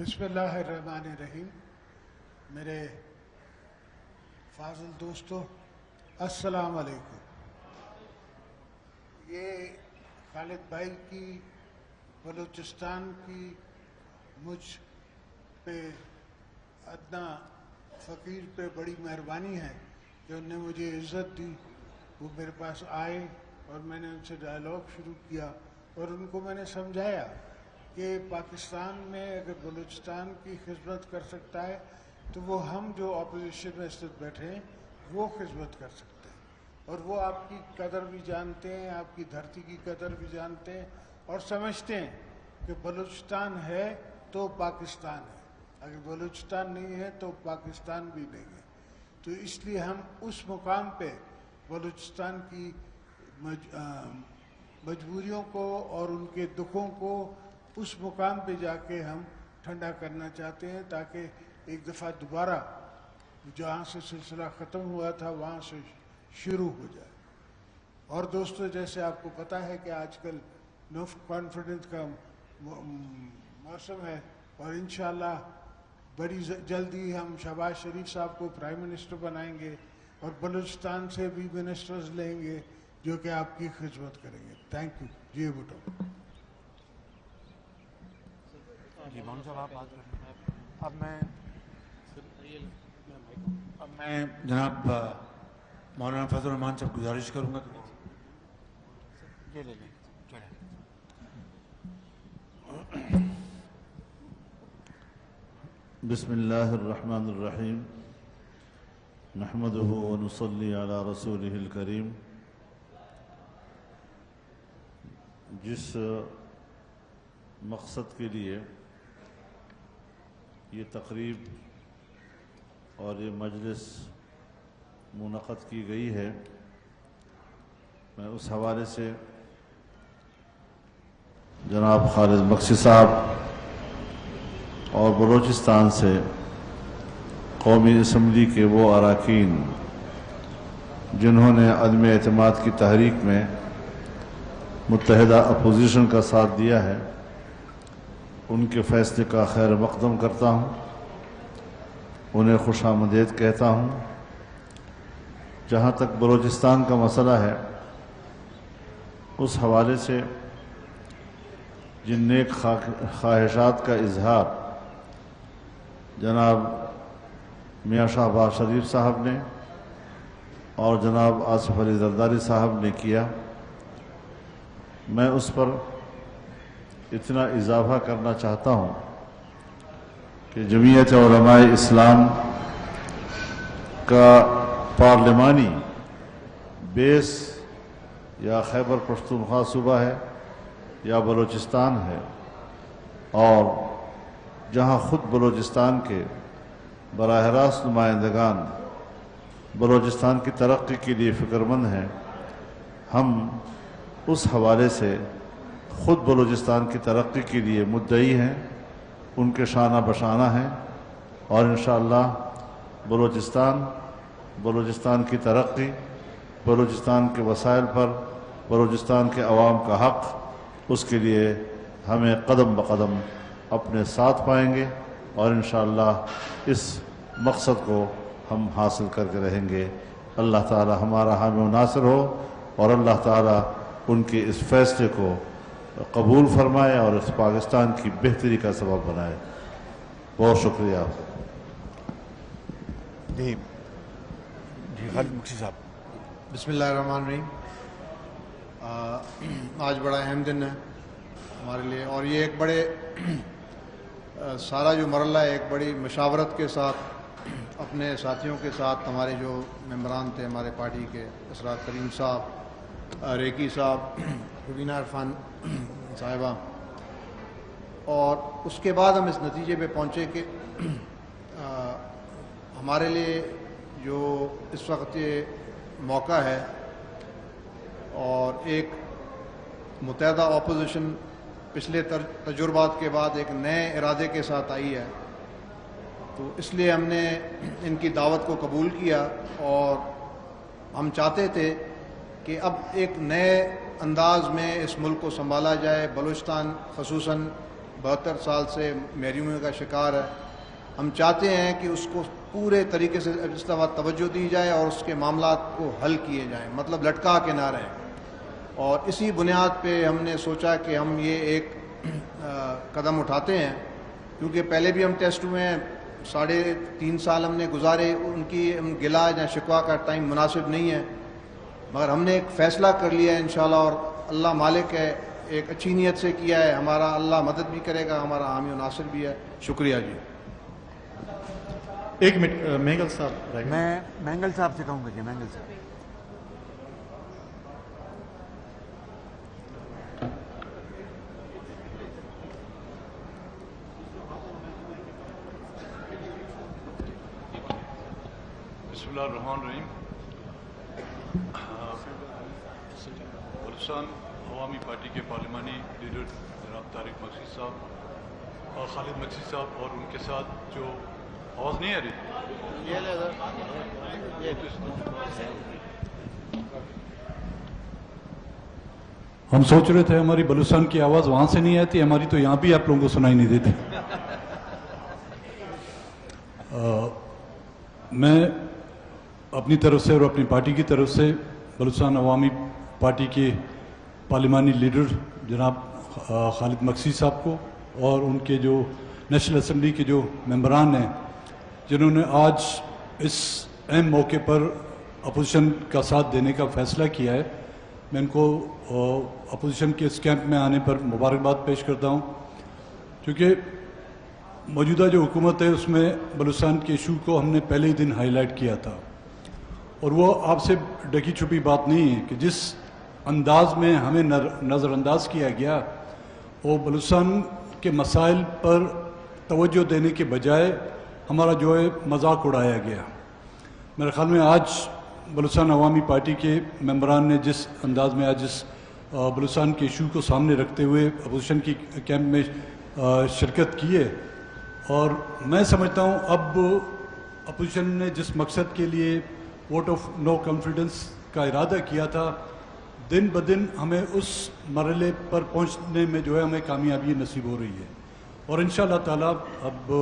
بسم اللہ الرحمن الرحیم. میرے فاضل دوستو، السلام علیکم. یہ خالد بھائی کی بلوچستان کی مجھ پہ ادنا فقیر پہ بڑی مہربانی ہے کہ انہوں نے مجھے عزت دی. وہ میرے پاس آئے اور میں نے ان سے ڈائلاگ شروع کیا اور ان کو میں نے سمجھایا کہ پاکستان میں اگر بلوچستان کی خدمت کر سکتا ہے تو وہ ہم جو اپوزیشن میں اس وقت بیٹھے ہیں وہ خدمت کر سکتے ہیں. اور وہ آپ کی قدر بھی جانتے ہیں، آپ کی دھرتی کی قدر بھی جانتے ہیں اور سمجھتے ہیں کہ بلوچستان ہے تو پاکستان ہے، اگر بلوچستان نہیں ہے تو پاکستان بھی نہیں ہے. تو اس لیے ہم اس مقام پہ بلوچستان کی مجبوریوں کو اور ان کے دکھوں کو اس مقام پہ جا کے ہم ٹھنڈا کرنا چاہتے ہیں تاکہ ایک دفعہ دوبارہ جہاں سے سلسلہ ختم ہوا تھا وہاں سے شروع ہو جائے. اور دوستو، جیسے آپ کو پتہ ہے کہ آج کل نو کانفیڈنس کا موسم ہے اور انشاءاللہ بڑی جلدی ہم شہباز شریف صاحب کو پرائم منسٹر بنائیں گے اور بلوچستان سے بھی منسٹرز لیں گے جو کہ آپ کی خدمت کریں گے. Thank you. جی بٹو. جی مولانا صاحب آپ بات کر رہے ہیں. اب میں جناب مولانا فضل الرحمان صاحب گزارش کروں گا کہ یہ لے لیں. بسم اللہ الرحمن الرحیم. نحمدہ ونصلی علی رسولہ الکریم. جس مقصد کے لیے یہ تقریب اور یہ مجلس منعقد کی گئی ہے، میں اس حوالے سے جناب خالد بخشی صاحب اور بلوچستان سے قومی اسمبلی کے وہ اراکین جنہوں نے عدم اعتماد کی تحریک میں متحدہ اپوزیشن کا ساتھ دیا ہے، ان کے فیصلے کا خیر مقدم کرتا ہوں، انہیں خوش آمدید کہتا ہوں. جہاں تک بلوچستان کا مسئلہ ہے، اس حوالے سے جن نیک خواہشات کا اظہار جناب میاں شہباز شریف صاحب نے اور جناب آصف علی زرداری صاحب نے کیا، میں اس پر اتنا اضافہ کرنا چاہتا ہوں کہ جمعیت علماء اسلام کا پارلیمانی بیس یا خیبر پختونخوا صوبہ ہے یا بلوچستان ہے، اور جہاں خود بلوچستان کے براہ راست نمائندگان بلوچستان کی ترقی کے لیے فکر مند ہیں، ہم اس حوالے سے خود بلوچستان کی ترقی کے لیے مدعی ہیں، ان کے شانہ بشانہ ہیں، اور انشاءاللہ بلوچستان کی ترقی، بلوچستان کے وسائل پر بلوچستان کے عوام کا حق، اس کے لیے ہمیں قدم بقدم اپنے ساتھ پائیں گے اور انشاءاللہ اس مقصد کو ہم حاصل کر کے رہیں گے. اللہ تعالی ہمارا حامی و ناصر ہو اور اللہ تعالی ان کے اس فیصلے کو قبول فرمائے اور اس پاکستان کی بہتری کا سبب بنائے. بہت شکریہ آپ کا. جی خالد بخشی صاحب. بسم اللہ الرحمن الرحیم. آج بڑا اہم دن ہے ہمارے لیے، اور یہ ایک بڑے سارا جو مرحلہ ہے ایک بڑی مشاورت کے ساتھ اپنے ساتھیوں کے ساتھ، ہمارے جو ممبران تھے ہمارے پارٹی کے، اسرار کریم صاحب، ریکی صاحب، روبینہ عرفان صاحبہ، اور اس کے بعد ہم اس نتیجے پہ پہنچے کہ ہمارے لیے جو اس وقت یہ موقع ہے اور ایک متحدہ اپوزیشن پچھلے تجربات کے بعد ایک نئے ارادے کے ساتھ آئی ہے، تو اس لیے ہم نے ان کی دعوت کو قبول کیا اور ہم چاہتے تھے کہ اب ایک نئے انداز میں اس ملک کو سنبھالا جائے. بلوچستان خصوصاً 72 سال سے محرومی کا شکار ہے. ہم چاہتے ہیں کہ اس کو پورے طریقے سے اس دفعہ توجہ دی جائے اور اس کے معاملات کو حل کیے جائیں, مطلب لٹکا کے نہ رہیں. اور اسی بنیاد پہ ہم نے سوچا کہ ہم یہ ایک قدم اٹھاتے ہیں, کیونکہ پہلے بھی ہم ٹیسٹ ہوئے ہیں, 3.5 سال ہم نے گزارے, ان کی گلا یا شکوا کا ٹائم مناسب نہیں ہے, مگر ہم نے ایک فیصلہ کر لیا ہے انشاءاللہ, اور اللہ مالک ہے, ایک اچھی نیت سے کیا ہے, ہمارا اللہ مدد بھی کرے گا, ہمارا حامی و ناصر بھی ہے. شکریہ جی. 1 منٹ مینگل صاحب رہ گئے. میں مینگل صاحب سے کہوں گا. جی مینگل صاحب. بسم اللہ الرحمن الرحیم. بلوچستان عوامی پارٹی کے پارلیمانی لیڈر جناب طارق مقصد صاحب اور خالد مقصد صاحب, اور ان کے ساتھ جو آواز نہیں آ رہی, ہم سوچ رہے تھے ہماری بلوچستان کی آواز وہاں سے نہیں آتی, ہماری تو یہاں بھی آپ لوگوں کو سنائی نہیں دیتی. میں اپنی طرف سے اور اپنی پارٹی کی طرف سے بلوچستان عوامی پارٹی کے پارلیمانی لیڈر جناب خالد مقصد صاحب کو اور ان کے جو نیشنل اسمبلی کے جو ممبران ہیں جنہوں نے آج اس اہم موقع پر اپوزیشن کا ساتھ دینے کا فیصلہ کیا ہے, میں ان کو اپوزیشن کے اس کیمپ میں آنے پر مبارکباد پیش کرتا ہوں. کیونکہ موجودہ جو حکومت ہے اس میں بلوچستان کے ایشو کو ہم نے پہلے ہی دن ہائی لائٹ کیا تھا, اور وہ آپ سے ڈکی چھپی بات نہیں ہے کہ جس انداز میں ہمیں نظر انداز کیا گیا وہ بلوچستان کے مسائل پر توجہ دینے کے بجائے ہمارا جو ہے مذاق اڑایا گیا. میرے خیال میں آج بلوچستان عوامی پارٹی کے ممبران نے جس انداز میں آج اس بلوچستان کے ایشو کو سامنے رکھتے ہوئے اپوزیشن کی کیمپ میں شرکت کی ہے, اور میں سمجھتا ہوں اب اپوزیشن نے جس مقصد کے لیے ووٹ آف نو کانفیڈنس کا ارادہ کیا تھا, دن بدن ہمیں اس مرحلے پر پہنچنے میں جو ہے ہمیں کامیابی نصیب ہو رہی ہے. اور انشاءاللہ تعالیٰ اب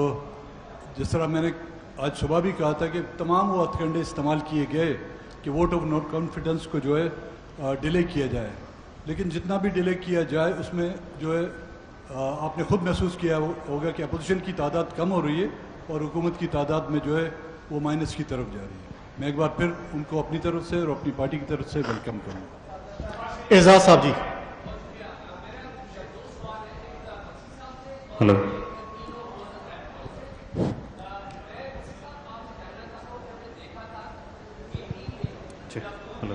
جس طرح میں نے آج صبح بھی کہا تھا کہ تمام وہ ہتھ کنڈے استعمال کیے گئے کہ ووٹ آف نو کانفیڈنس کو جو ہے ڈیلے کیا جائے, لیکن جتنا بھی ڈیلے کیا جائے اس میں جو ہے آپ نے خود محسوس کیا ہوگا کہ اپوزیشن کی تعداد کم ہو رہی ہے اور حکومت کی تعداد میں جو ہے وہ مائنس کی طرف جا رہی ہے. میں ایک بار پھر ان کو اپنی طرف سے اور اپنی پارٹی کی طرف سے ویلکم کروں گا. اعزاز صاحب جی. ہلو. ہلو.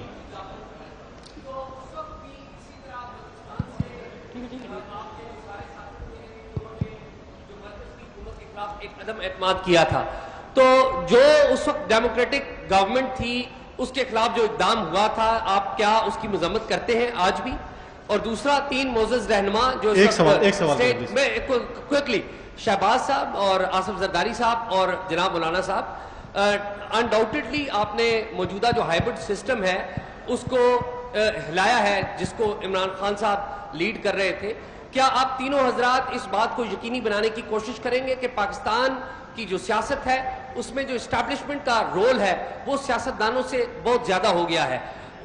ایک عدم اعتماد کیا تھا, تو جو اس وقت ڈیموکریٹک گورنمنٹ تھی اس کے خلاف جو اقدام ہوا تھا, آپ کیا اس کی مذمت کرتے ہیں آج بھی؟ اور دوسرا, 3 معزز رہنما جو ایک سوال میں کوئکلی شہباز صاحب اور آصف زرداری صاحب اور جناب مولانا صاحب, انڈاؤٹڈلی آپ نے موجودہ جو ہائبرڈ سسٹم ہے اس کو ہلایا ہے جس کو عمران خان صاحب لیڈ کر رہے تھے. کیا آپ تینوں حضرات اس بات کو یقینی بنانے کی کوشش کریں گے کہ پاکستان کی جو سیاست ہے اس میں جو اسٹیبلشمنٹ کا رول ہے وہ سیاستدانوں سے بہت زیادہ ہو گیا ہے,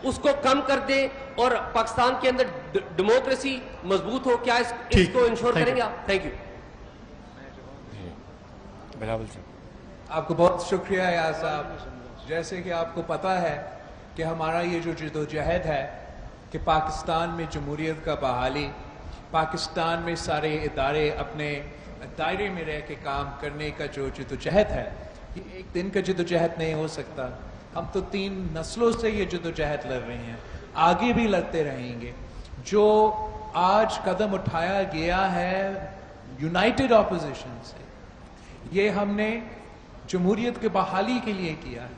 اس کو کم کر دیں اور پاکستان کے اندر ڈیموکریسی مضبوط ہو؟ کیا اس کو انشور کریں گے آپ؟ Thank you. آپ کو بہت شکریہ ایاز صاحب. جیسے کہ آپ کو پتہ ہے کہ ہمارا یہ جو جدوجہد ہے کہ پاکستان میں جمہوریت کا بحالی, پاکستان میں سارے ادارے اپنے دائرے میں رہ کے کام کرنے کا جو جدوجہد ہے, یہ ایک دن کا جدوجہد نہیں ہو سکتا. ہم تو 3 نسلوں سے یہ جدوجہد لڑ رہے ہیں, آگے بھی لڑتے رہیں گے. جو آج قدم اٹھایا گیا ہے یونائٹڈ اپوزیشن سے, یہ ہم نے جمہوریت کے بحالی کے لیے کیا ہے,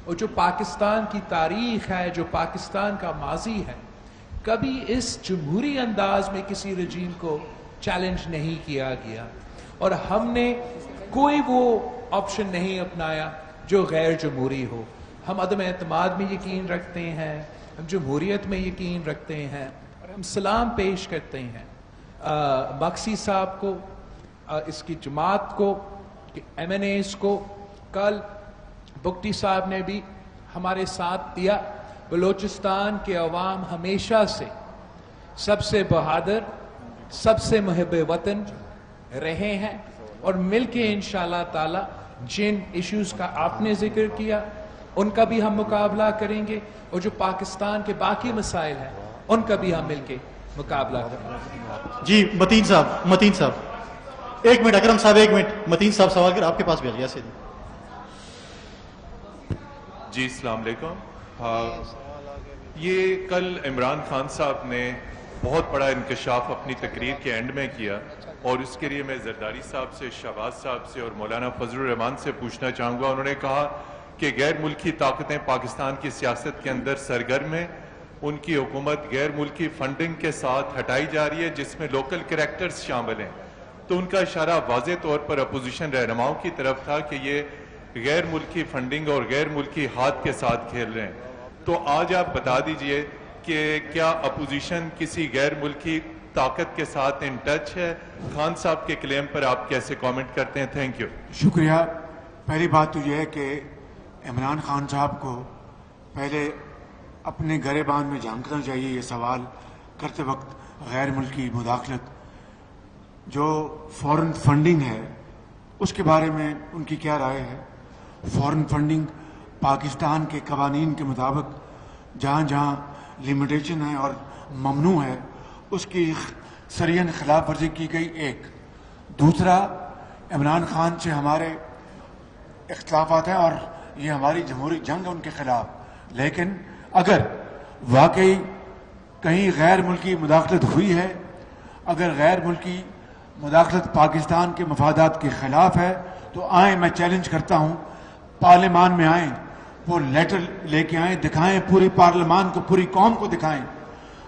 اور جو پاکستان کی تاریخ ہے, جو پاکستان کا ماضی ہے, کبھی اس جمہوری انداز میں کسی رجیم کو چیلنج نہیں کیا گیا, اور ہم نے کوئی وہ آپشن نہیں اپنایا جو غیر جمہوری ہو. ہم عدم اعتماد میں یقین رکھتے ہیں, ہم جمہوریت میں یقین رکھتے ہیں, اور ہم سلام پیش کرتے ہیں मक्सी साहब को, इसकी जमात को, MNAs को, कल बुगटी साहब ने भी हमारे साथ दिया। बलूचिस्तान के अवाम हमेशा से सबसे बहादुर, सबसे मुहिब वतन रहे हैं और मिलके इंशाअल्लाह ताला जिन इश्यूज का आपने जिक्र किया उनका भी हम मुकाबला करेंगे, और जो पाकिस्तान के बाकी मसाइल हैं उनका भी हम मिलके मुकाबला करेंगे। जी मतीन साहब 1 मिनट, अकरम साहब 1 मिनट, मतीन साहब सवाल कर आपके पास भी आ गया से। जी अस्सलाम वालेकुम। ये कल इमरान खान साहब ने बहुत बड़ा इंकशाफ अपनी तकरीर के एंड में किया, और उसके लिए मैं जरदारी साहब से, शहबाज साहब से और मौलाना फजलुर रहमान से पूछना चाहूँगा। उन्होंने कहा कि गैर मुल्की ताकतें पाकिस्तान की सियासत के अंदर सरगर्म हैं, उनकी हुकूमत गैर मुल्की फंडिंग के साथ हटाई जा रही है जिसमें लोकल कैरेक्टर्स शामिल हैं। तो उनका इशारा वाज़ेह तौर पर अपोजिशन रहनुमाओं की तरफ था कि ये गैर मुल्की फंडिंग और गैर मुल्की हाथ के साथ खेल रहे हैं। तो आज आप बता दीजिए कि क्या अपोजिशन किसी गैर मुल्की ताकत के साथ इन टच है? खान साहब के क्लेम पर आप कैसे कमेंट करते हैं? Thank you. शुक्रिया। पहली बात तो यह है कि इमरान खान साहब को पहले अपने गरेबान में झांकना चाहिए। ये सवाल करते वक्त गैर मुल्की मुदाखलत, जो फॉरेन फंडिंग है उसके बारे में उनकी क्या राय है? फॉरेन फंडिंग पाकिस्तान के कवानीन के मुताबिक जहाँ जहाँ लिमिटेशन है और ममनू है उसकी सरियन खिलाफ वर्जी की गई। एक दूसरा, इमरान खान से हमारे इख्तलाफात हैं और ये हमारी जमहूरी जंग है उनके खिलाफ, लेकिन अगर वाकई कहीं गैर मुल्की मुदाखलत हुई है, अगर गैर मुल्की मुदाखलत पाकिस्तान के मफादात के खिलाफ है, तो आए, मैं चैलेंज करता हूँ, पार्लियामान में आए, वो लेटर लेके आए, दिखाएं, पूरी पार्लियामान को, पूरी कौम को दिखाएं।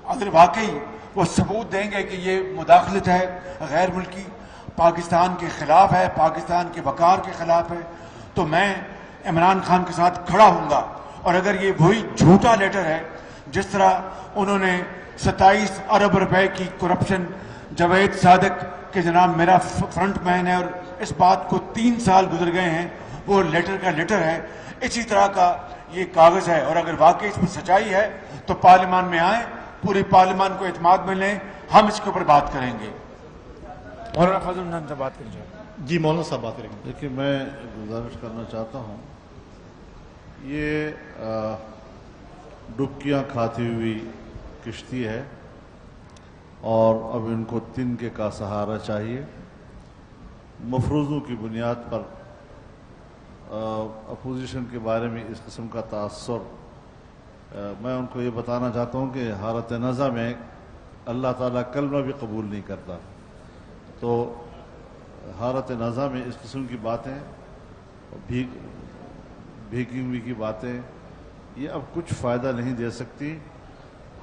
अगर वाकई वो सबूत देंगे कि ये मुदाखलत है गैर मुल्की, पाकिस्तान के खिलाफ है, पाकिस्तान के वकार के खिलाफ है, तो मैं इमरान खान के साथ खड़ा हूँगा। और अगर ये वही झूठा लेटर है जिस तरह उन्होंने 27 अरब रुपए की करप्शन, जावेद सादिक के जनाब मेरा फ्रंट मैन है और इस बात को 3 साल गुजर गए हैं, वो लेटर का लेटर है, इसी तरह का ये कागज है। और अगर वाकई इसमें सच्चाई है तो पार्लियामान में आए, पूरी पार्लियामान को इत्मीनान में लें, हम इसके ऊपर बात करेंगे। और फजल से बात करेंगे। जी मौलाना साहब बात करेंगे। देखिए, मैं गुजारिश करना चाहता हूँ, ये डुबकियाँ खाती हुई किश्ती है और अब इनको तिनके का सहारा चाहिए। मफरूज़ों की बुनियाद पर अपोजिशन के बारे में इस किस्म का तासुर, मैं उनको ये बताना चाहता हूँ कि हालत नज़ा में अल्लाह ताला कलमा भी कबूल नहीं करता। तो हालत नज़ा में इस किस्म की बातें, भीगी हुई की बातें, ये अब कुछ फ़ायदा नहीं दे सकती।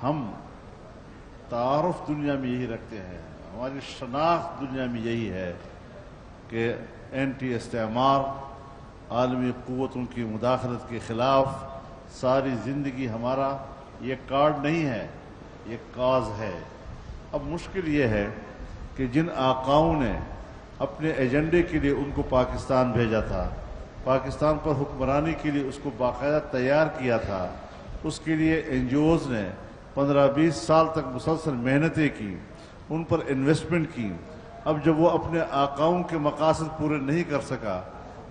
हम तारुफ दुनिया में यही रखते हैं, हमारी शनाख्त दुनिया में यही है कि एंटी इस्तेमार, आलमी क़ुव्वतों की मुदाखलत के ख़िलाफ़ सारी ज़िंदगी हमारा ये कार्ड नहीं है, ये काज है। अब मुश्किल ये है कि जिन आकाओं ने अपने एजेंडे के लिए उनको पाकिस्तान भेजा था, पाकिस्तान पर हुक्मरानी के लिए उसको बाकायदा तैयार किया था, उसके लिए NGOs ने 15-20 साल तक मुसलसल मेहनतें की, उन पर इन्वेस्टमेंट की। अब जब वो अपने आकाओं के मकासद पूरे नहीं कर सका,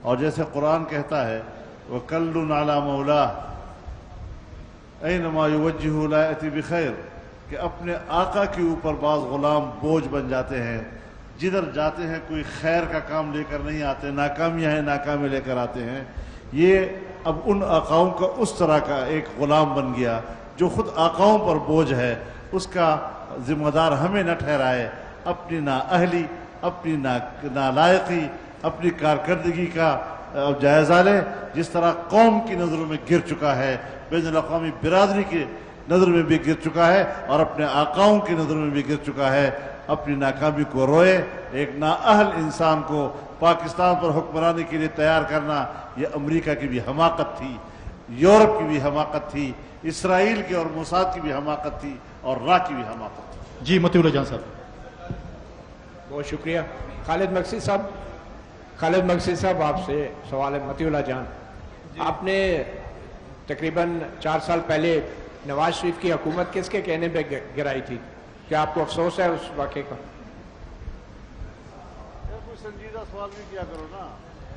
और जैसे कुरान कहता है, वकल्लुन अला मौला ऐनमा युवज्जिहु ला यअति बिखैर, कि अपने आका के ऊपर बाज़ गुलाम बोझ बन जाते हैं, जिधर जाते हैं कोई खैर का काम लेकर नहीं आते, नाकामियाँ हैं नाकामी लेकर आते हैं। ये अब उन आकाओं का उस तरह का एक गुलाम बन गया जो खुद आकाओं पर बोझ है, उसका जिम्मेदार हमें न ठहराए, अपनी नाअहली, अपनी नालायकी, अपनी कारकर्दगी का जायज़ा ले। जिस तरह कौम की नज़रों में गिर चुका है, बैनुल अक़वामी बिरादरी की नज़र में भी गिर चुका है और अपने आकाओं की नज़रों में भी गिर चुका है, अपनी नाकामी को रोए। एक नाअहल इंसान को पाकिस्तान पर हुक्मरानी के लिए तैयार करना, यह अमेरिका की भी हमाकत थी, यूरोप की भी हमाकत थी, इसराइल की और मोसाद की भी हमाकत थी, और रा की भी हमाकत थी। जी मतीउल्लाह जान साहब। बहुत शुक्रिया। खालिद मकसी साहब आपसे सवाल है। मतीउल्लाह जान, आपने तकरीबन 4 साल पहले नवाज शरीफ की हुकूमत किसके कहने पे गिराई थी? क्या आपको अफसोस है उस वाक़े का? कोई संजीदा सवाल भी किया करो ना।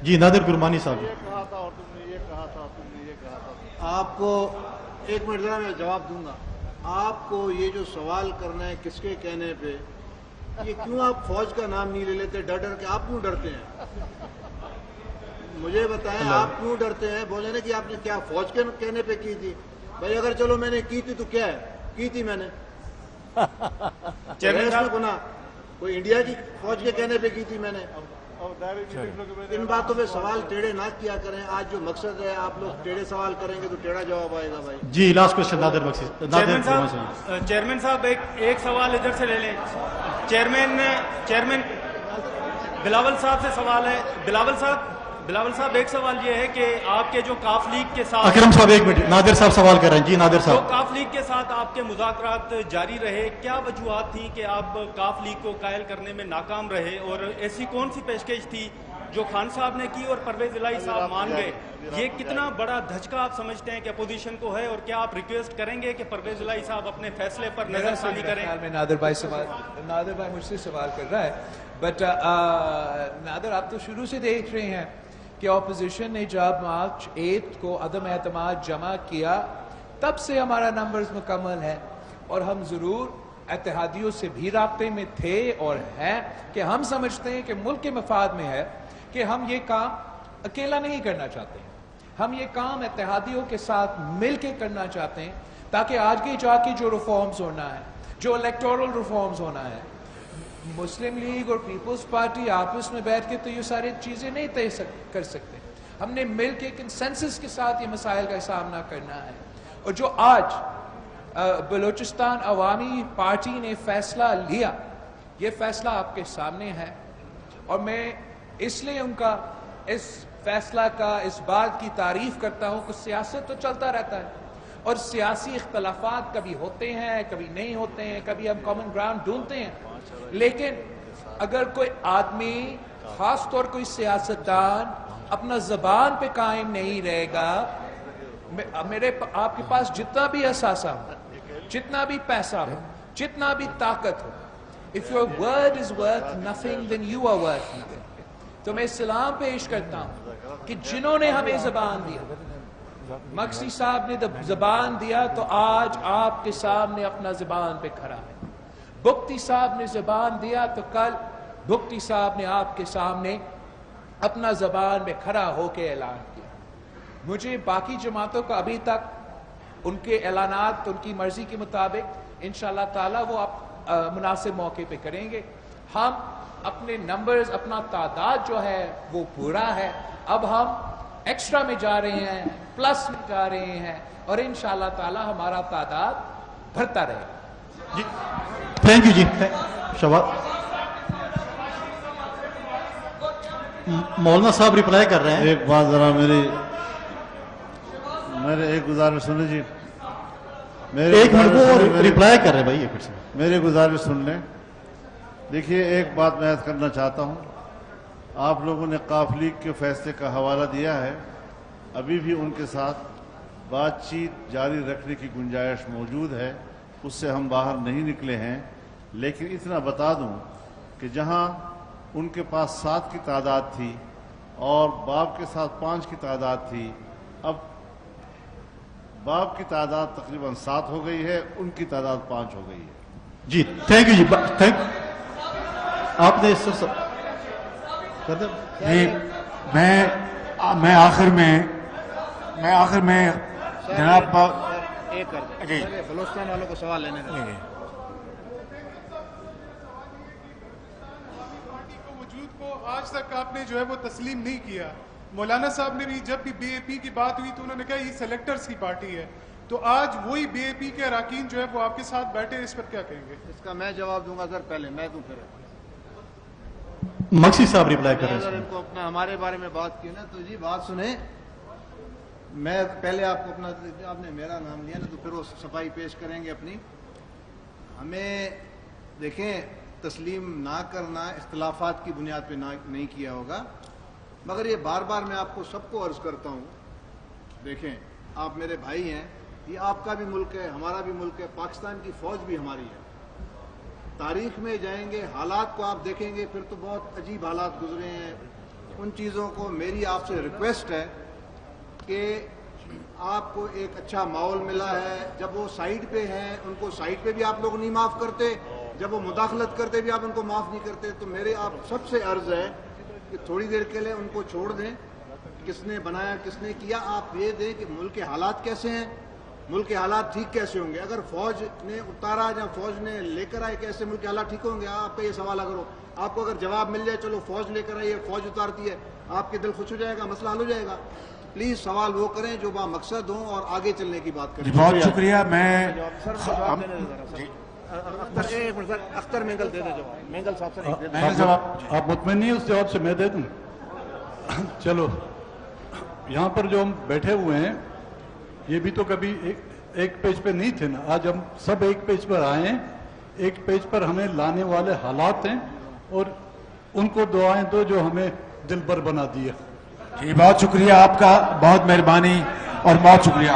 जी नादिर गुरमानी साहब। ये कहा था और तुमने ये कहा था, तुमने ये कहा था। आपको एक मिनट जरा मैं जवाब दूंगा। आपको ये जो सवाल करना है किसके कहने पे, ये क्यों आप फौज का नाम नहीं ले लेते डर डर के? आप क्यों डरते हैं? मुझे बताएं, आप क्यों डरते हैं? बोले ना कि आपने क्या फौज के कहने पे की थी? भाई अगर चलो मैंने की थी तो क्या है, की थी मैंने। चेयरमैन साहब को ना, कोई इंडिया की फौज के कहने पे की थी मैंने। इन बातों पे सवाल टेढ़े ना किया करें। आज जो मकसद है, आप लोग टेढ़े सवाल करेंगे तो टेढ़ा जवाब आएगा भाई। जी last question Nadir Maksi. Chairman साहब एक सवाल इधर से ले लें। चेयरमैन बिलावल साहब से सवाल है। बिलावल साहब एक सवाल ये है कि आपके जो काफ लीग के साथ, अकरम साहब एक मिनट, नादिर साहब सवाल कर रहे हैं। जी नादिर जो साहब, काफ लीग के साथ आपके मुज़ाकरात जारी रहे, क्या वजूहात थी कि आप काफ लीग को कायल करने में नाकाम रहे, और ऐसी कौन सी पेशकश थी जो खान साहब ने की और परवेज इलाही साहब मान गए? ये कितना बड़ा धचका आप समझते हैं कि अपोजिशन को है, और क्या आप रिक्वेस्ट करेंगे कि परवेज इलाही साहब अपने फैसले पर नजरसानी करें? नादिर भाई मुझसे सवाल कर रहा है, बट नादिर आप तो शुरू से देख रहे हैं कि अपोजिशन ने जब मार्च 8 को अदम एतमाद जमा किया, तब से हमारा नंबर्स मुकम्मल है, और हम ज़रूर इत्तेहादियों से भी राब्ते में थे और हैं कि हम समझते हैं कि मुल्क के मफाद में है कि हम ये काम अकेला नहीं करना चाहते हैं, हम ये काम इत्तेहादियों के साथ मिल के करना चाहते हैं, ताकि आगे जाके जो रिफॉर्म्स होना है, जो इलेक्टोरल रिफॉर्म्स होना है, मुस्लिम लीग और पीपल्स पार्टी आपस में बैठ के तो ये सारी चीज़ें नहीं तय कर सकते। हमने मिल के कंसेंसस के साथ ये मसाइल का सामना करना है। और जो आज बलूचिस्तान अवामी पार्टी ने फैसला लिया, ये फैसला आपके सामने है, और मैं इसलिए उनका इस फैसला का, इस बात की तारीफ करता हूँ कि सियासत तो चलता रहता है, और सियासी इख्तलाफात कभी होते हैं, कभी नहीं होते हैं, कभी हम कॉमन ग्राउंड ढूंढते हैं, लेकिन अगर कोई आदमी, खास तौर कोई सियासतदान अपना ज़बान पे कायम नहीं रहेगा, आपके पास जितना भी असासा हो, जितना भी पैसा हो, जितना भी ताकत हो, if your word is worth nothing then you are worth nothing. तो मैं सलाम पेश करता हूं कि जिन्होंने हमें ज़बान दिया, मकसी साहब ने ज़बान दिया, तो आज आपके सामने अपना ज़बान पे खड़ा है। बुख्ती साहब ने ज़बान दिया, तो कल बुख्ती साहब ने आपके सामने अपना ज़बान में खड़ा होकर ऐलान किया। मुझे बाकी जमातों का अभी तक उनके ऐलानात उनकी मर्जी के मुताबिक इंशाअल्लाह ताला वो आप मुनासिब मौके पे करेंगे। हम अपने नंबर्स, अपना तादाद जो है वो पूरा है, अब हम एक्स्ट्रा में जा रहे हैं, प्लस में जा रहे हैं, और इंशाअल्लाह ताला हमारा तादाद बढ़ता रहेगा। जी थैंक यू जी। मौलाना साहब रिप्लाई कर रहे हैं। एक बात जरा मेरे एक गुजारिश सुने जी, एक मिनट को रिप्लाई कर रहे हैं भाई, ये फिर से मेरी गुजारिश सुन लें। देखिए एक बात मैं करना चाहता हूं, आप लोगों ने काफ लीग के फैसले का हवाला दिया है, अभी भी उनके साथ बातचीत जारी रखने की गुंजाइश मौजूद है, उससे हम बाहर नहीं निकले हैं। लेकिन इतना बता दूं कि जहां उनके पास 7 की तादाद थी और बाप के साथ 5 की तादाद थी, अब बाप की तादाद तकरीबन 7 हो गई है, उनकी तादाद 5 हो गई है। जी थैंक यू जी। थैंक आपने कर दे। मैं आखिर में जनाब एक कर दे, बलूचिस्तान वालों को सवाल लेने दें। आज तक आपने जो है वो तस्लीम नहीं किया। मौलाना साहब ने भी जब भी बीएपी की बात हुई तो उन्होंने कहा ये सेलेक्टर्स की पार्टी है, तो आज वही बीएपी के अरकान जो है वो आपके साथ बैठे, इस पर क्या कहेंगे? इसका मैं जवाब दूंगा सर, पहले मैं दूं फिर मक्सी साहब रिप्लाई कर रहे हैं। अगर इनको अपना हमारे बारे में बात की ना, तो जी बात सुने, मैं पहले आपको अपना, आपने मेरा नाम लिया ना, तो फिर वो सफाई पेश करेंगे अपनी। हमें देखें, تسلیم نہ کرنا اختلافات کی بنیاد پہ نہیں کیا ہوگا، مگر یہ بار بار میں آپ کو سب کو عرض کرتا ہوں، دیکھیں آپ میرے بھائی ہیں، یہ آپ کا بھی ملک ہے، ہمارا بھی ملک ہے، پاکستان کی فوج بھی ہماری ہے. تاریخ میں جائیں گے، حالات کو آپ دیکھیں گے، پھر تو بہت عجیب حالات گزرے ہیں. ان چیزوں کو میری آپ سے ریکویسٹ ہے کہ آپ کو ایک اچھا ماحول ملا ہے. جب وہ سائیڈ پہ ہیں ان کو سائیڈ پہ بھی آپ لوگ نہیں معاف کرتے، جب وہ مداخلت کرتے بھی آپ ان کو معاف نہیں کرتے. تو میرے آپ سب سے عرض ہے کہ تھوڑی دیر کے لیے ان کو چھوڑ دیں. کس نے بنایا کس نے کیا، آپ یہ دیں کہ ملک کے حالات کیسے ہیں، ملک کے حالات ٹھیک کیسے ہوں گے. اگر فوج نے اتارا یا فوج نے لے کر آئے کیسے ملک کے حالات ٹھیک ہوں گے. آپ کا یہ سوال اگر ہو، آپ کو اگر جواب مل جائے چلو فوج لے کر آئی ہے، فوج اتارتی ہے، آپ کے دل خوش ہو جائے گا، مسئلہ حل ہو جائے گا. پلیز سوال وہ کریں جو با مقصد ہوں اور آگے چلنے کی بات کریں. بہت شکریہ. میں اختر مینگل دے دیں جواب. مینگل صاحب سے آپ مطمئن نہیں اس جواب سے میں دے دوں؟ چلو، یہاں پر جو ہم بیٹھے ہوئے ہیں یہ بھی تو کبھی ایک پیج پہ نہیں تھے نا. آج ہم سب ایک پیج پر آئے ہیں. ایک پیج پر ہمیں لانے والے حالات ہیں اور ان کو دعائیں دو جو ہمیں دل بر بنا دیا. جی بہت شکریہ آپ کا، بہت مہربانی اور بہت شکریہ.